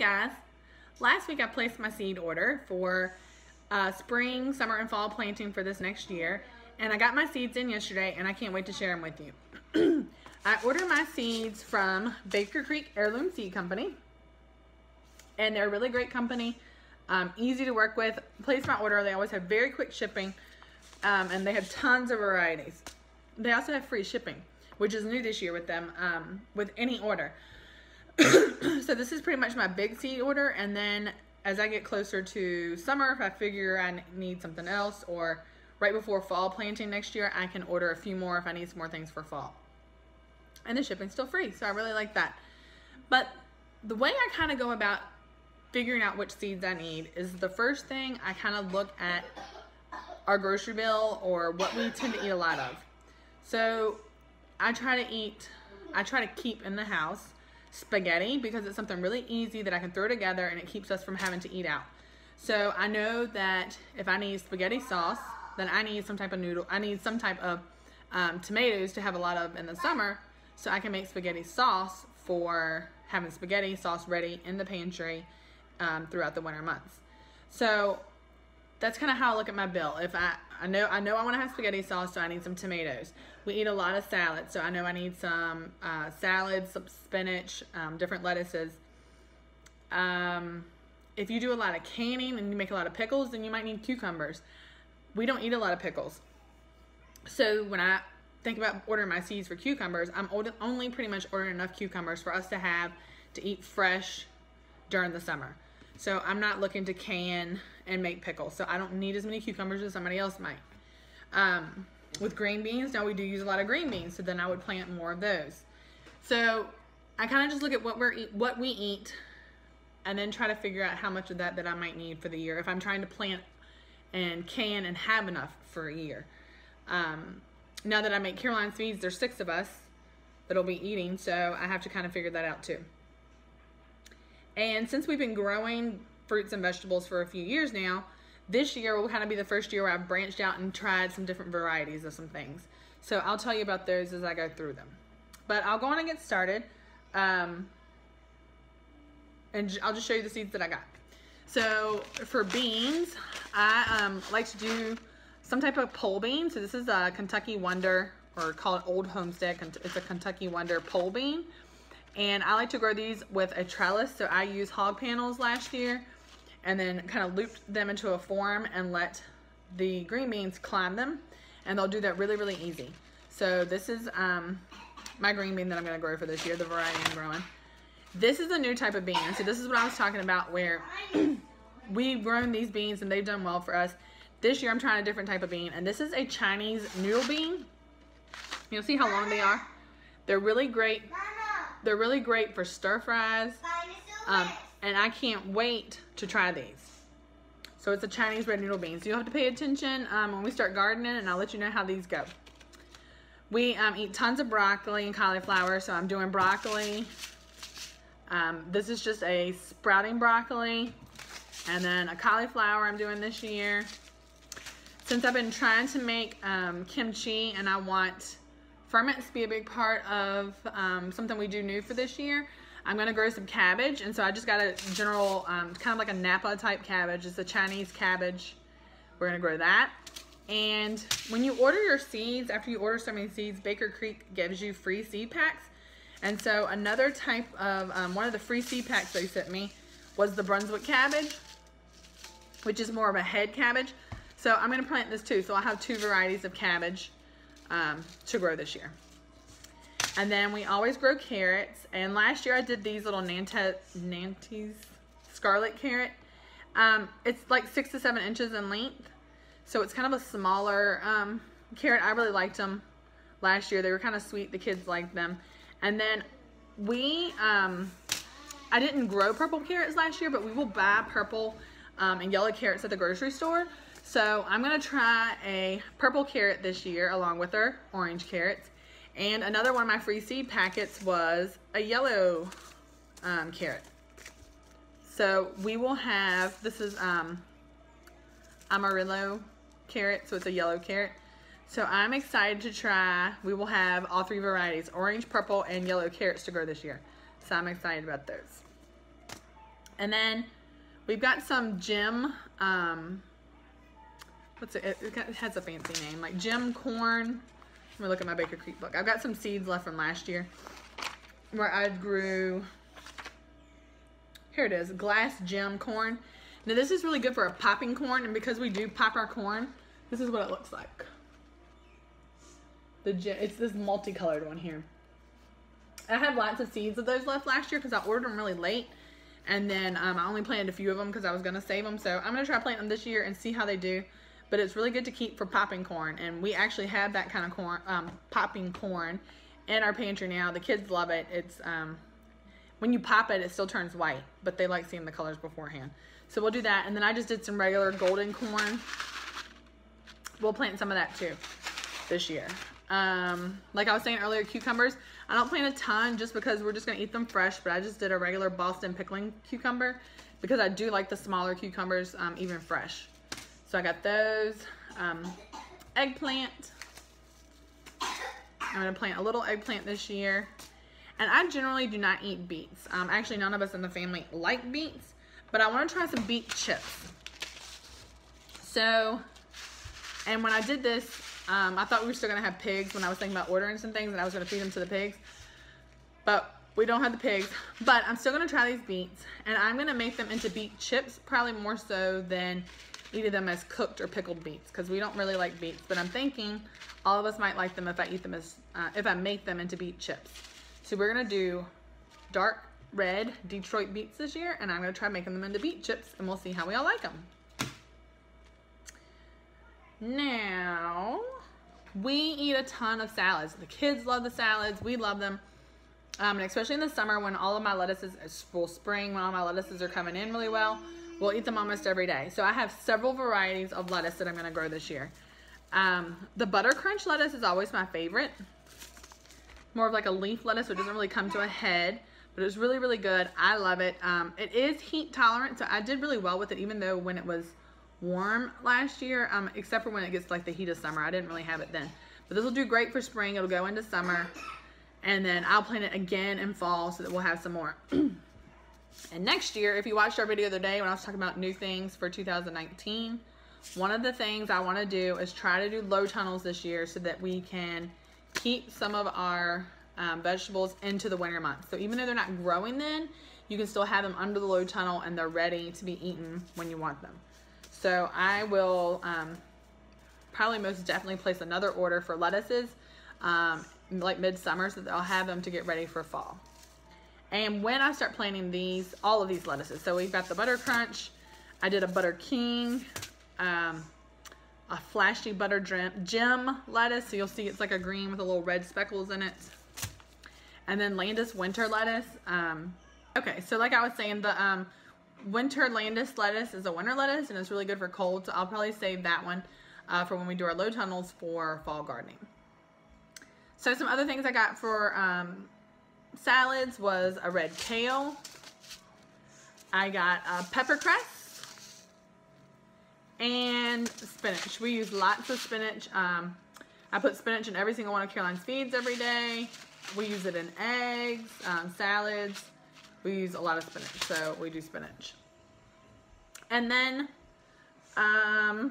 guys, last week I placed my seed order for spring, summer, and fall planting for this next year, and I got my seeds in yesterday and I can't wait to share them with you. I ordered my seeds from Baker Creek Heirloom Seed Company, and they're a really great company, easy to work with. Placed my order, they always have very quick shipping, and they have tons of varieties. They also have free shipping, which is new this year with them, with any order. So this is pretty much my big seed order, and then as I get closer to summer, if I figure I need something else, or right before fall planting next year, I can order a few more if I need some more things for fall. And the shipping's still free, so I really like that. But the way I kind of go about figuring out which seeds I need is the first thing I kind of look at our grocery bill or what we tend to eat a lot of. So I try to keep in the house spaghetti because it's something really easy that I can throw together and it keeps us from having to eat out. So I know that if I need spaghetti sauce, then I need some type of noodle. I need some type of tomatoes to have a lot of in the summer, so I can make spaghetti sauce for having spaghetti sauce ready in the pantry throughout the winter months. So that's kind of how I look at my bill. If I know I want to have spaghetti sauce, so I need some tomatoes. We eat a lot of salads, so I know I need some salads, some spinach, different lettuces. If you do a lot of canning and you make a lot of pickles, then you might need cucumbers. We don't eat a lot of pickles. So when I think about ordering my seeds for cucumbers, I'm only pretty much ordering enough cucumbers for us to have to eat fresh during the summer. So I'm not looking to can and make pickles. So I don't need as many cucumbers as somebody else might. With green beans, now we do use a lot of green beans, so then I would plant more of those. So I kind of just look at what we eat and then try to figure out how much of that I might need for the year if I'm trying to plant and can and have enough for a year. Now that I make Carolina Swedes, there's 6 of us that'll be eating, so I have to kind of figure that out too. And since we've been growing fruits and vegetables for a few years now, this year will kind of be the first year where I've branched out and tried some different varieties of some things. So I'll tell you about those as I go through them. But I'll go on and get started. And I'll just show you the seeds that I got. So for beans, I like to do some type of pole bean. So this is a Kentucky Wonder, or called Old Homestead. It's a Kentucky Wonder pole bean. And I like to grow these with a trellis. So I used hog panels last year and then kind of looped them into a form and let the green beans climb them. And they'll do that really, really easy. So this is my green bean that I'm going to grow for this year, the variety I'm growing. This is a new type of bean. So this is what I was talking about, where we've grown these beans and they've done well for us. This year I'm trying a different type of bean, and this is a Chinese noodle bean. You'll see how long they are. They're really great. They're really great for stir fries, and I can't wait to try these. So it's a Chinese red noodle bean. So you'll have to pay attention when we start gardening, and I'll let you know how these go. We eat tons of broccoli and cauliflower, so I'm doing broccoli. This is just a sprouting broccoli, and then a cauliflower I'm doing this year. Since I've been trying to make kimchi, and I want ferments to be a big part of something we do new for this year, I'm going to grow some cabbage. And so I just got a general, kind of like a Napa type cabbage. It's a Chinese cabbage. We're going to grow that. And when you order your seeds, after you order so many seeds, Baker Creek gives you free seed packs. And so another type of, one of the free seed packs they sent me was the Brunswick cabbage, which is more of a head cabbage. So I'm going to plant this too. So I'll have 2 varieties of cabbage to grow this year. And then we always grow carrots. And last year I did these little Nantes scarlet carrot. It's like 6 to 7 inches in length. So it's kind of a smaller carrot. I really liked them last year. They were kind of sweet. The kids liked them. And then we, I didn't grow purple carrots last year, but we will buy purple and yellow carrots at the grocery store. So I'm going to try a purple carrot this year along with our orange carrots. And another one of my free seed packets was a yellow carrot. So we will have, this is Amarillo carrot, so it's a yellow carrot. So I'm excited to try, we will have all 3 varieties, orange, purple, and yellow carrots to grow this year. So I'm excited about those. And then we've got some Jim, it has a fancy name, like Jim corn. Let me look at my Baker Creek book. I've got some seeds left from last year where I grew, here it is, glass Jim corn. Now this is really good for a popping corn, and because we do pop our corn, this is what it looks like. It's this multicolored one here. I have lots of seeds of those left last year because I ordered them really late. And then I only planted a few of them because I was going to save them. So I'm going to try planting them this year and see how they do. But it's really good to keep for popping corn. And we actually have that kind of corn, popping corn in our pantry now. The kids love it. It's when you pop it, it still turns white. But they like seeing the colors beforehand. So we'll do that. And then I just did some regular golden corn. We'll plant some of that too this year. Like I was saying earlier, cucumbers. I don't plant a ton just because we're just going to eat them fresh, but I just did a regular Boston pickling cucumber because I do like the smaller cucumbers even fresh. So I got those. Eggplant. I'm going to plant a little eggplant this year. And I generally do not eat beets. Actually, none of us in the family like beets, but I want to try some beet chips. So, and when I did this, I thought we were still going to have pigs when I was thinking about ordering some things and I was going to feed them to the pigs. But we don't have the pigs. But I'm still going to try these beets. And I'm going to make them into beet chips, probably more so than eating them as cooked or pickled beets. Because we don't really like beets. But I'm thinking all of us might like them if I eat them as, if I make them into beet chips. So we're going to do dark red Detroit beets this year. And I'm going to try making them into beet chips. And we'll see how we all like them. Now, we eat a ton of salads. The kids love the salads. We love them. And especially in the summer when all of my lettuces, well, spring, when all my lettuces are coming in really well, we'll eat them almost every day. So I have several varieties of lettuce that I'm going to grow this year. The Butter Crunch lettuce is always my favorite. More of like a leaf lettuce, so it doesn't really come to a head. But it's really, really good. I love it. It is heat tolerant, so I did really well with it, even though when it was warm last year, except for when it gets like the heat of summer. I didn't really have it then. But this will do great for spring. It'll go into summer. And then I'll plant it again in fall so that we'll have some more. And next year, if you watched our video the other day when I was talking about new things for 2019, one of the things I want to do is try to do low tunnels this year so that we can keep some of our vegetables into the winter months. So even though they're not growing then, you can still have them under the low tunnel and they're ready to be eaten when you want them. So I will probably most definitely place another order for lettuces like midsummer so that I'll have them to get ready for fall. And when I start planting these, all of these lettuces, so we've got the Butter Crunch, I did a Butter King, a flashy Butter Gem lettuce, so you'll see it's like a green with a little red speckles in it. And then Landis Winter lettuce. Okay, so like I was saying, the Winter Landis lettuce is a winter lettuce and it's really good for cold, so I'll probably save that one for when we do our low tunnels for fall gardening. So some other things I got for salads was a red kale. I got peppercress and spinach. We use lots of spinach. I put spinach in every single one of Caroline's feeds every day. We use it in eggs, salads. We use a lot of spinach, so we do spinach. And then I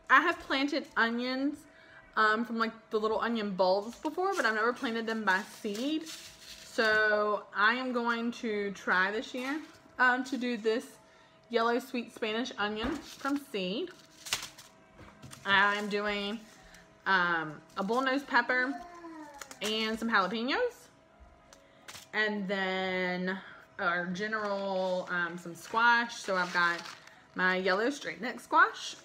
have planted onions from like the little onion bulbs before, but I've never planted them by seed. So I am going to try this year to do this yellow sweet Spanish onion from seed. I'm doing a bullnose pepper and some jalapenos. And then our general, some squash. So I've got my yellow straight neck squash.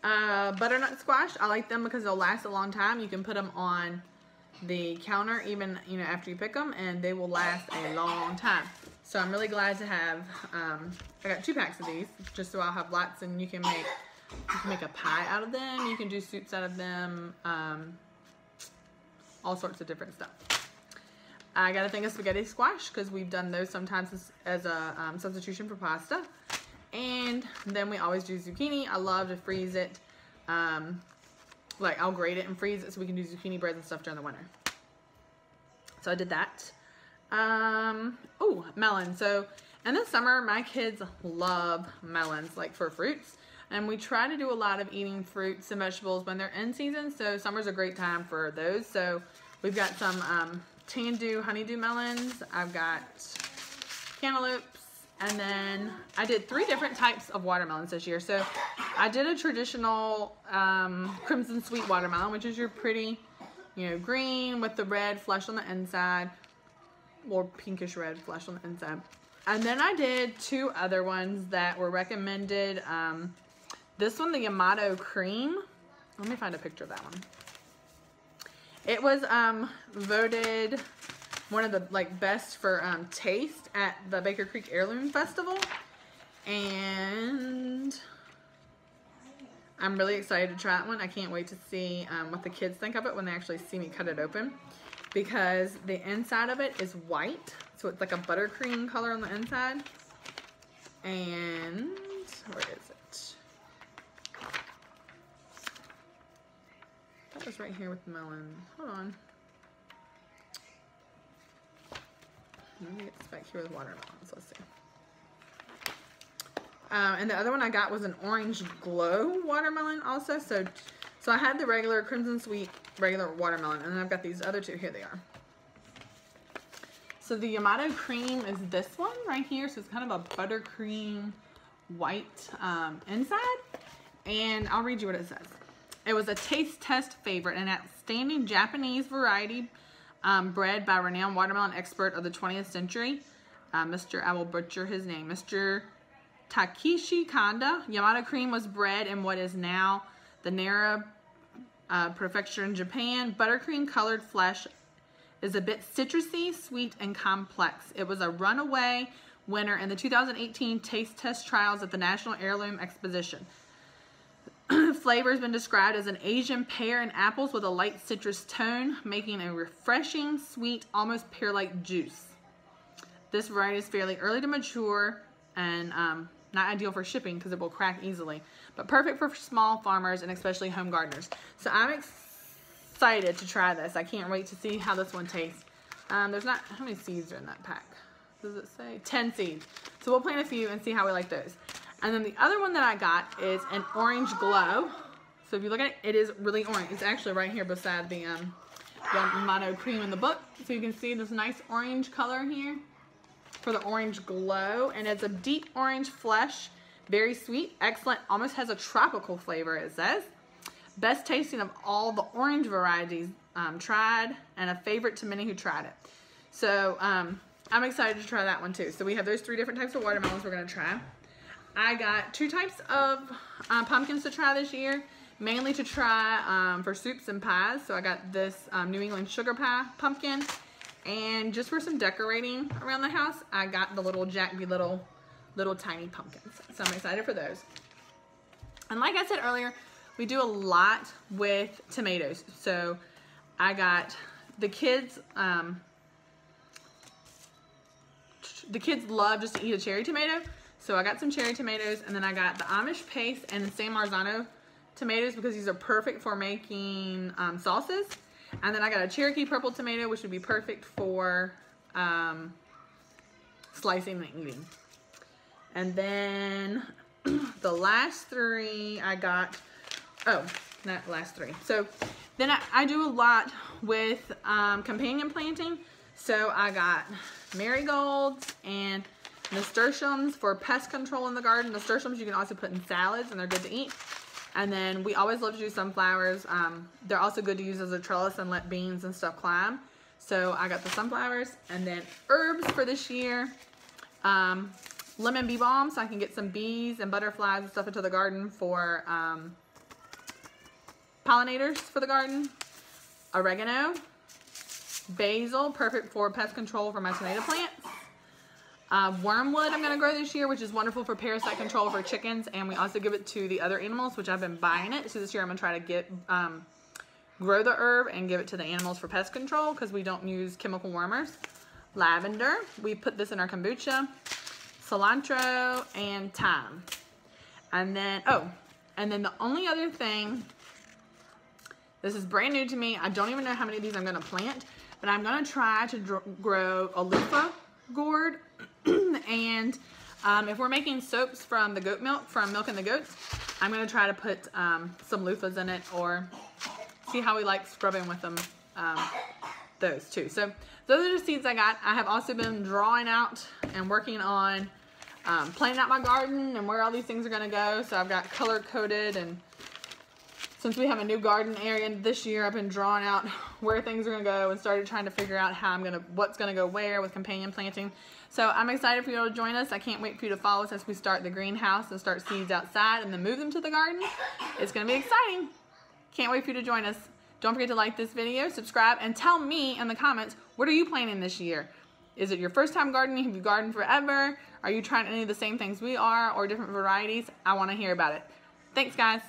Butternut squash. I like them because they'll last a long time. You can put them on the counter even, you know, after you pick them, and they will last a long time. So I'm really glad to have, I got 2 packs of these just so I'll have lots, and you can make a pie out of them. You can do soups out of them, all sorts of different stuff. I got a thing of spaghetti squash because we've done those sometimes as a substitution for pasta. And then we always do zucchini. I love to freeze it. Like I'll grate it and freeze it so we can do zucchini breads and stuff during the winter. So I did that. Oh, melon. So in the summer, my kids love melons, like for fruits. And we try to do a lot of eating fruits and vegetables when they're in season. So summer's a great time for those. So we've got some Tandu honeydew melons. I've got cantaloupes. And then I did 3 different types of watermelons this year. So I did a traditional crimson sweet watermelon, which is your pretty, you know, green with the red flesh on the inside, or pinkish red flesh on the inside. And then I did 2 other ones that were recommended. This one, the Yamato Cream. Let me find a picture of that one. It was voted one of the best for taste at the Baker Creek Heirloom Festival, and I'm really excited to try that one. I can't wait to see what the kids think of it when they actually see me cut it open, because the inside of it is white, so it's like a buttercream color on the inside. And where is it? That was right here with the melon. Hold on. Let me get this back here with watermelons. Let's see. And the other one I got was an orange glow watermelon also. So I had the regular crimson sweet regular watermelon, and then I've got these other 2. Here they are. So the Yamato Cream is this one right here. So it's kind of a buttercream white inside. And I'll read you what it says. It was a taste test favorite, an outstanding Japanese variety bred by renowned watermelon expert of the 20th century, I will butcher his name, Mr. Takeshi Kanda. Yamato Cream was bred in what is now the Nara prefecture in Japan. Buttercream colored flesh is a bit citrusy, sweet, and complex. It was a runaway winner in the 2018 taste test trials at the National Heirloom Exposition. Flavor has been described as an Asian pear and apples with a light citrus tone, making a refreshing, sweet, almost pear-like juice. This variety is fairly early to mature and not ideal for shipping because it will crack easily, but perfect for small farmers and especially home gardeners. So I'm excited to try this. I can't wait to see how this one tastes. There's not, how many seeds are in that pack? Does it say? 10 seeds. So we'll plant a few and see how we like those. And then the other one that I got is an orange glow. So if you look at it, it is really orange. It's actually right here beside the Yamato Cream in the book. So you can see this nice orange color here for the orange glow. And it's a deep orange flesh, very sweet, excellent, almost has a tropical flavor, it says. Best tasting of all the orange varieties tried, and a favorite to many who tried it. So I'm excited to try that one too. So we have those 3 different types of watermelons we're going to try. I got 2 types of pumpkins to try this year, mainly to try for soups and pies. So I got this New England sugar pie pumpkin, and just for some decorating around the house, I got the little Jack B. Little tiny pumpkins. So I'm excited for those. And like I said earlier, we do a lot with tomatoes. So I got the kids love just to eat a cherry tomato. So I got some cherry tomatoes, and then I got the Amish paste and the San Marzano tomatoes because these are perfect for making sauces. And then I got a Cherokee purple tomato, which would be perfect for slicing and eating. And then the last 3 I got, oh, not last 3. So then I do a lot with companion planting. So I got marigolds and nasturtiums for pest control in the garden. Nasturtiums you can also put in salads, and they're good to eat. And then we always love to do sunflowers. They're also good to use as a trellis and let beans and stuff climb. So I got the sunflowers. And then herbs for this year. Lemon bee balm, so I can get some bees and butterflies and stuff into the garden for pollinators for the garden. Oregano. Basil, perfect for pest control for my tomato plants. Wormwood I'm going to grow this year, which is wonderful for parasite control for chickens, and we also give it to the other animals, which I've been buying it. So this year I'm going to try to grow the herb and give it to the animals for pest control because we don't use chemical wormers. Lavender, we put this in our kombucha. Cilantro and thyme. And then, oh, and then the only other thing This is brand new to me. I don't even know how many of these I'm gonna plant, but I'm gonna try to grow a loofah gourd. And if we're making soaps from the goat milk, from milking the goats, I'm gonna try to put some loofahs in it, or see how we like scrubbing with them, those too. So those are the seeds I got. I have also been drawing out and working on planning out my garden and where all these things are gonna go. So I've got color coded, and since we have a new garden area this year, I've been drawing out where things are gonna go and started trying to figure out what's gonna go where with companion planting. So I'm excited for you to join us. I can't wait for you to follow us as we start the greenhouse and start seeds outside and then move them to the garden. It's gonna be exciting. Can't wait for you to join us. Don't forget to like this video, subscribe, and tell me in the comments, what are you planting this year? Is it your first time gardening? Have you gardened forever? Are you trying any of the same things we are, or different varieties? I wanna hear about it. Thanks, guys.